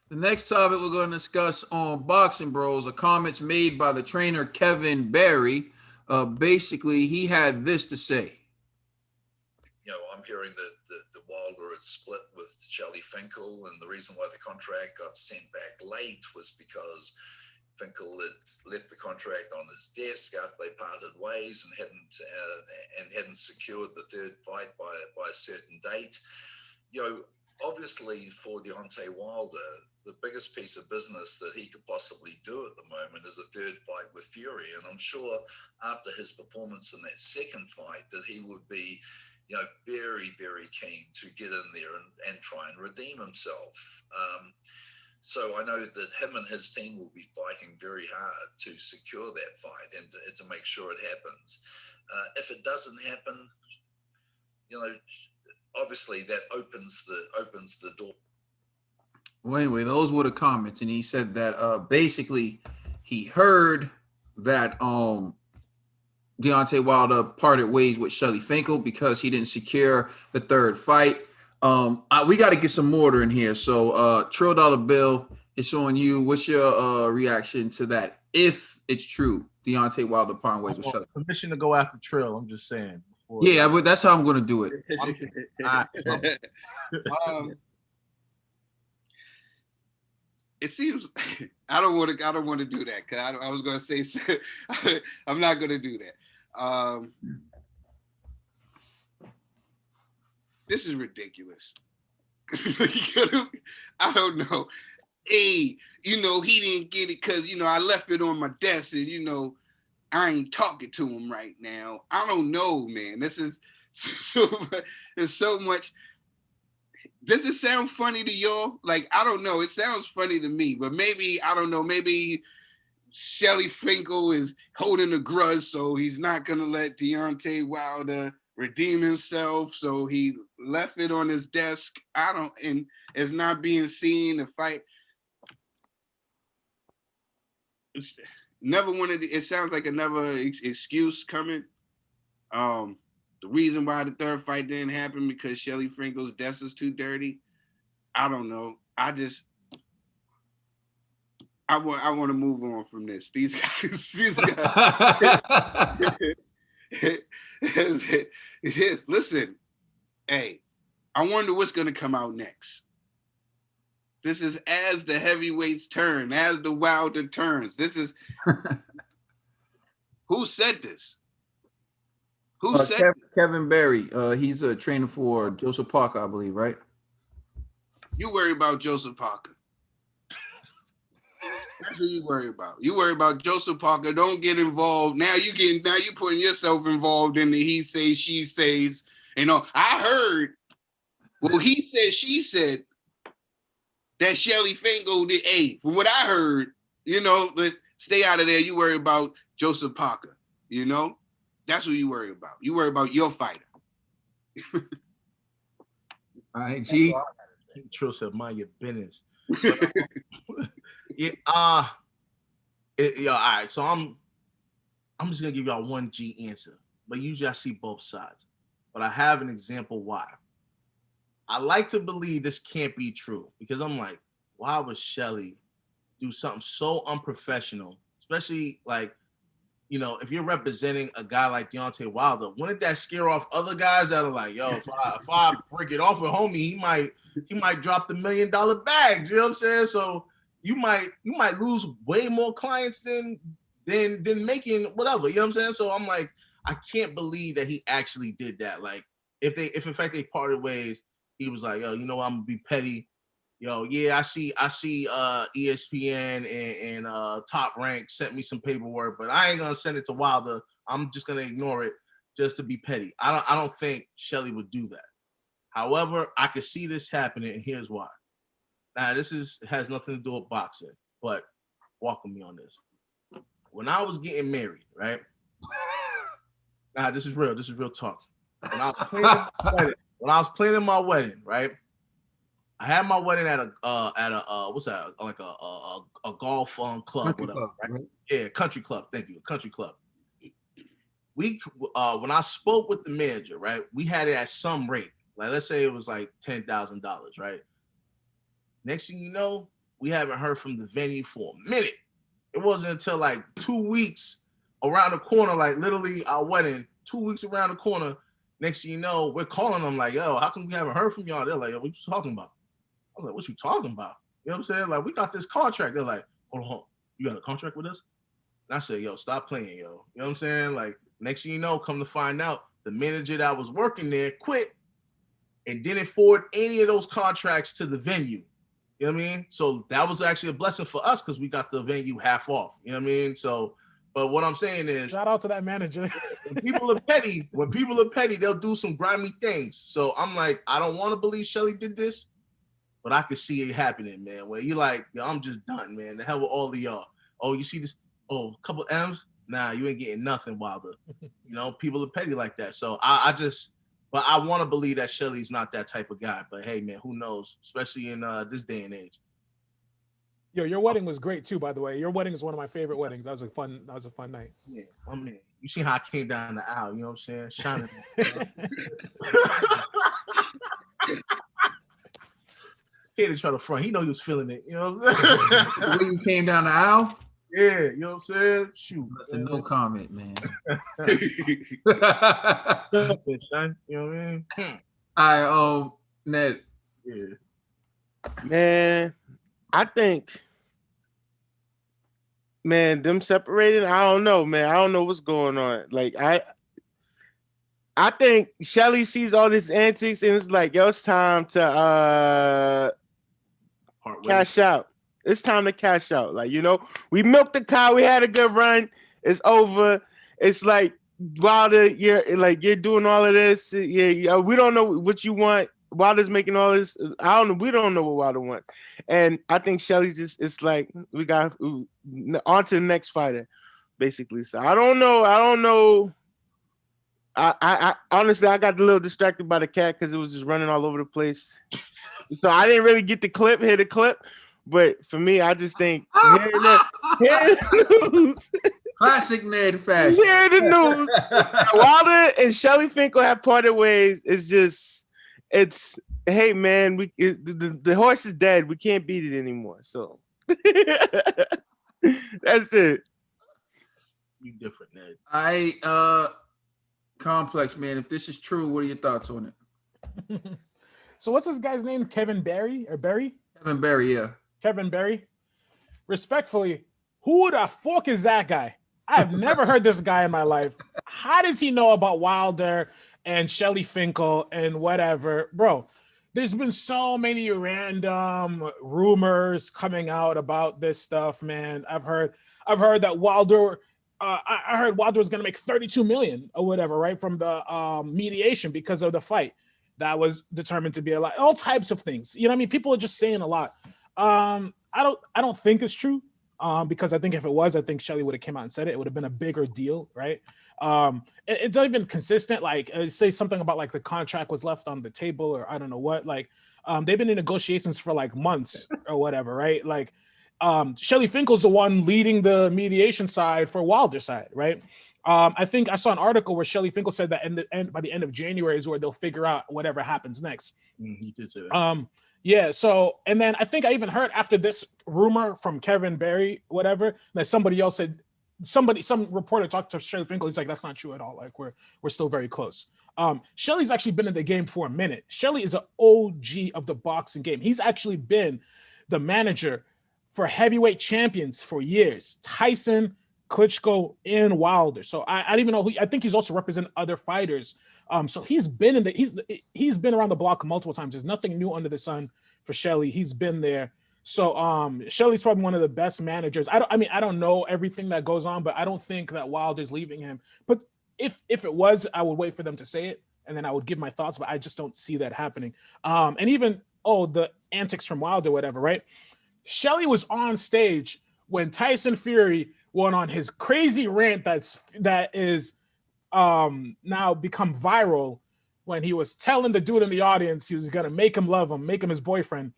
The next topic we're going to discuss on Boxing Bros are comments made by the trainer Kevin Barry. Basically, he had this to say. I'm hearing that the Wilder had split with Shelly Finkel, and the reason why the contract got sent back late was because Finkel had left the contract on his desk after they parted ways and hadn't secured the third fight by a certain date. Obviously for Deontay Wilder, the biggest piece of business that he could possibly do at the moment is a third fight with Fury, and I'm sure after his performance in that second fight that he would be very, very keen to get in there and try and redeem himself. So I know that him and his team will be fighting very hard to secure that fight and to make sure it happens. If it doesn't happen, obviously that opens the door. Well, anyway, those were the comments, and he said that basically he heard that Deontay Wilder parted ways with Shelly Finkel because he didn't secure the third fight. We got to get some order in here. So, Trill Dollar Bill, it's on you. What's your reaction to that? If it's true, Deontay Wilder parting ways with Shelly. Permission to go after Trill. I'm just saying. Yeah, but that's how I'm going to do it. It seems I don't want to do that because I was going to say I'm not going to do that. This is ridiculous. I don't know. Hey, he didn't get it because I left it on my desk and I ain't talking to him right now. I don't know, man. This is there's so much. Does it sound funny to y'all? Like, I don't know. It sounds funny to me, but maybe, I don't know, maybe Shelly Finkel is holding a grudge, so he's not going to let Deontay Wilder redeem himself, so he left it on his desk. And it's not being seen to fight. It's never wanted. It sounds like another excuse coming. The reason why the third fight didn't happen because Shelly Finkel's desk is too dirty. I don't know. I want to move on from this. These guys. Listen, hey, I wonder what's going to come out next. This is as the heavyweights turn, as the Wilder turns. This is who said this? Who said Kevin Barry? He's a trainer for Joseph Parker, I believe, right? You worry about Joseph Parker. That's what you worry about. You worry about Joseph Parker. Don't get involved. Now you putting yourself involved in the he says, she says. I heard. Well, he said, she said that Shelly Finkel did. Hey, from what I heard, stay out of there. You worry about Joseph Parker. That's what you worry about. You worry about your fighter. All right, G. Trill said, mind your business. All right. So I'm just gonna give y'all one G answer, but usually I see both sides. But I have an example why. I like to believe this can't be true because I'm like, why would Shelly do something so unprofessional, especially like, if you're representing a guy like Deontay Wilder, wouldn't that scare off other guys that are like, yo, if I break it off with homie, he might drop the $1 million bags. You know what I'm saying? So you might lose way more clients than making whatever. You know what I'm saying? So I'm like, I can't believe that he actually did that. Like, if in fact they parted ways, he was like, yo, I'm gonna be petty. I see ESPN and Top Rank sent me some paperwork, but I ain't gonna send it to Wilder. I'm just gonna ignore it just to be petty. I don't think Shelly would do that. However, I could see this happening, and here's why. Now, this has nothing to do with boxing, but walk with me on this. When I was getting married, right? Nah, this is real. This is real talk. When I was planning my wedding, right? I had my wedding at a what's that? Like a golf club, Country whatever. club, Right? right? Yeah, country club. Thank you, country club. We when I spoke with the manager, right? We had it at some rate. Like, let's say it was like $10,000, right? Next thing you know, we haven't heard from the venue for a minute. It wasn't until like 2 weeks around the corner, like literally our wedding, 2 weeks around the corner. Next thing you know, we're calling them like, yo, how come we haven't heard from y'all? They're like, yo, what you talking about? I was like, what you talking about? You know what I'm saying? Like, we got this contract. They're like, hold on, you got a contract with us? And I said, yo, stop playing, yo. You know what I'm saying? Like, next thing you know, come to find out, the manager that was working there quit and didn't forward any of those contracts to the venue. You know what I mean? So that was actually a blessing for us because we got the venue half off. You know what I mean? So, but what I'm saying is, shout out to that manager. when people are petty, they'll do some grimy things. So I'm like, I don't want to believe Shelly did this, but I could see it happening, man. Where you're like, yo, I'm just done, man. The hell with all of y'all. Oh, you see this? Oh, a couple M's? Nah, you ain't getting nothing, Wilder. You know, people are petty like that. So but I want to believe that Shelly's not that type of guy. But hey, man, who knows? Especially in this day and age. Yo, your wedding was great too, by the way. Your wedding is one of my favorite weddings. That was a fun night. Yeah, I mean, you see how I came down the aisle, you know what I'm saying? Shining. He didn't try to front. He know he was feeling it, you know what I'm saying? The way you came down the aisle? Yeah, you know what I'm saying? Shoot. Listen, no comment, man. You know what I mean? All right, Ned. Yeah. Man, I think, man, them separating, I don't know, man. I don't know what's going on. Like, I think Shelly sees all this antics and it's like, yo, it's time to cash out. It's time to cash out. Like, you know, we milked the cow. We had a good run. It's over. It's like, Wilder, you're doing all of this. Yeah, we don't know what you want. Wilder's making all this. We don't know what Wilder wants. And I think Shelly it's like, we got on to the next fighter, basically. So I don't know. I honestly, I got a little distracted by the cat because it was just running all over the place. So I didn't really get hear the clip. But for me, I just think hearing the news. Classic Ned fashion. Hear the news. Wilder and Shelly Finkel have parted ways. Hey man, the horse is dead. We can't beat it anymore. So that's it. You different, Ned. Complex, man. If this is true, what are your thoughts on it? So what's this guy's name? Kevin Barry or Berry? Kevin Barry, yeah. Kevin Barry. Respectfully, who the fuck is that guy? I've never heard this guy in my life. How does he know about Wilder and Shelly Finkel and whatever? Bro, there's been so many random rumors coming out about this stuff, man. I've heard that Wilder, I heard Wilder was going to make $32 million or whatever, right? From the mediation because of the fight that was determined to be a lot, all types of things. You know what I mean? People are just saying a lot. I don't think it's true. Because I think if it was, I think Shelly would have came out and said it. It would have been a bigger deal, right? It's not even consistent. Like, say something about like the contract was left on the table, or I don't know what. Like, they've been in negotiations for like months or whatever, right? Like, Shelly Finkel's the one leading the mediation side for Wilder's side, right? I think I saw an article where Shelly Finkel said that by the end of January is where they'll figure out whatever happens next. He did say that. Yeah, so, and then I think I even heard after this rumor from Kevin Barry, whatever, that somebody else said, some reporter talked to Shelly Finkel. He's like, that's not true at all. Like, we're still very close. Shelly's actually been in the game for a minute. Shelly is an OG of the boxing game. He's actually been the manager for heavyweight champions for years. Tyson, Klitschko, and Wilder. So I don't even know I think he's also represented other fighters. So he's been he's been around the block multiple times. There's nothing new under the sun for Shelly. He's been there. So Shelly's probably one of the best managers. I don't know everything that goes on, but I don't think that Wilder's leaving him. But if it was, I would wait for them to say it and then I would give my thoughts, but I just don't see that happening. And even the antics from Wilder, whatever, right? Shelly was on stage when Tyson Fury went on his crazy rant that is now become viral, when he was telling the dude in the audience he was gonna make him love him, make him his boyfriend.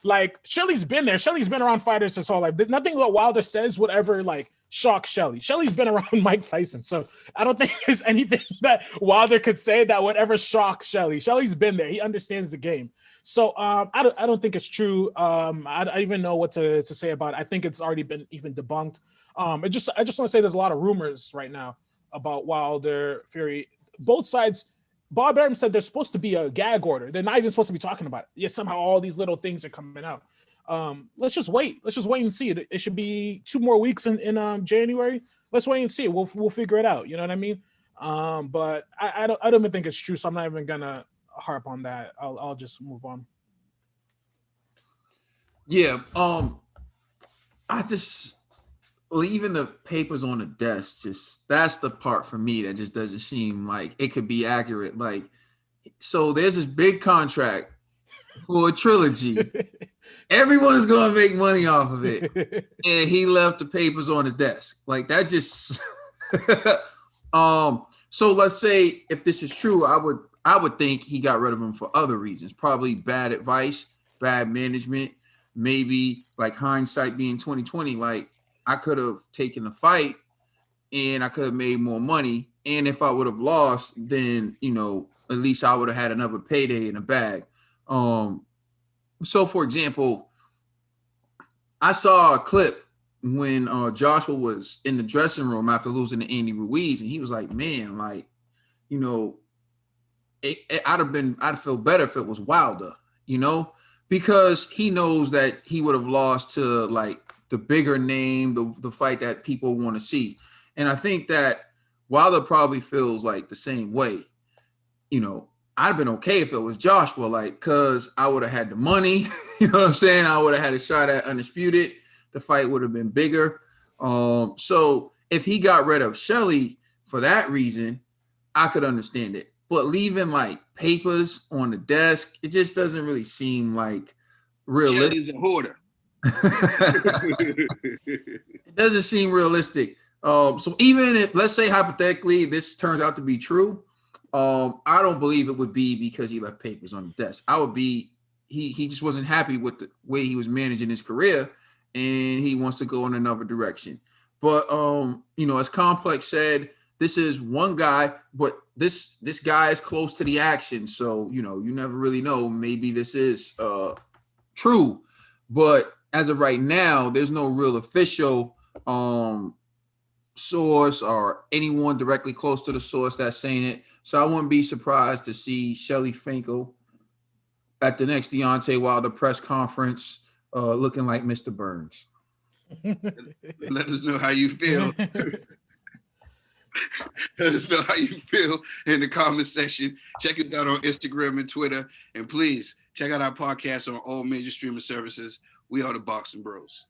Like, Shelly's been there. Shelly's been around fighters his whole life. Nothing that Wilder says would ever like shock Shelly. Shelly's been around Mike Tyson, so I don't think there's anything that Wilder could say that would ever shock Shelly. Shelly's been there. He understands the game. So I don't think it's true. I don't even know what to say about it. I think it's already been even debunked. I just want to say there's a lot of rumors right now about Wilder, Fury. Both sides. Bob Arum said there's supposed to be a gag order. They're not even supposed to be talking about it. Yet somehow all these little things are coming out. Let's just wait. Let's just wait and see. It should be 2 more weeks in January. Let's wait and see. We'll figure it out. You know what I mean? But I don't even think it's true. So I'm not even gonna harp on that. I'll just move on. Yeah. I just leaving the papers on the desk. That's the part for me that just doesn't seem like it could be accurate. Like, so there's this big contract for a trilogy. Everyone's gonna make money off of it, and he left the papers on his desk. Like that just. So let's say if this is true, I would think he got rid of him for other reasons. Probably bad advice, bad management, maybe like hindsight being 2020. Like I could have taken the fight, and I could have made more money. And if I would have lost, then at least I would have had another payday in the bag. So, for example, I saw a clip when Joshua was in the dressing room after losing to Andy Ruiz, and he was like, "Man, like, I'd feel better if it was Wilder, because he knows that he would have lost to like the bigger name, the fight that people want to see." And I think that Wilder probably feels like the same way. I'd have been okay if it was Joshua, like, because I would have had the money. You know what I'm saying? I would have had a shot at Undisputed. The fight would have been bigger. So if he got rid of Shelly for that reason, I could understand it. But leaving like papers on the desk, it just doesn't really seem like realistic. Shelly's a hoarder. It doesn't seem realistic. So even if, let's say hypothetically, this turns out to be true, I don't believe it would be because he left papers on the desk. I would be he just wasn't happy with the way he was managing his career, and he wants to go in another direction. But as Complex said, this is one guy, but this guy is close to the action, so you never really know. Maybe this is true, but as of right now, there's no real official source or anyone directly close to the source that's saying it. So I wouldn't be surprised to see Shelly Finkel at the next Deontay Wilder press conference looking like Mr. Burns. Let us know how you feel. Let us know how you feel in the comment section. Check us out on Instagram and Twitter. And please check out our podcast on all major streaming services. We are the Boxing Bros.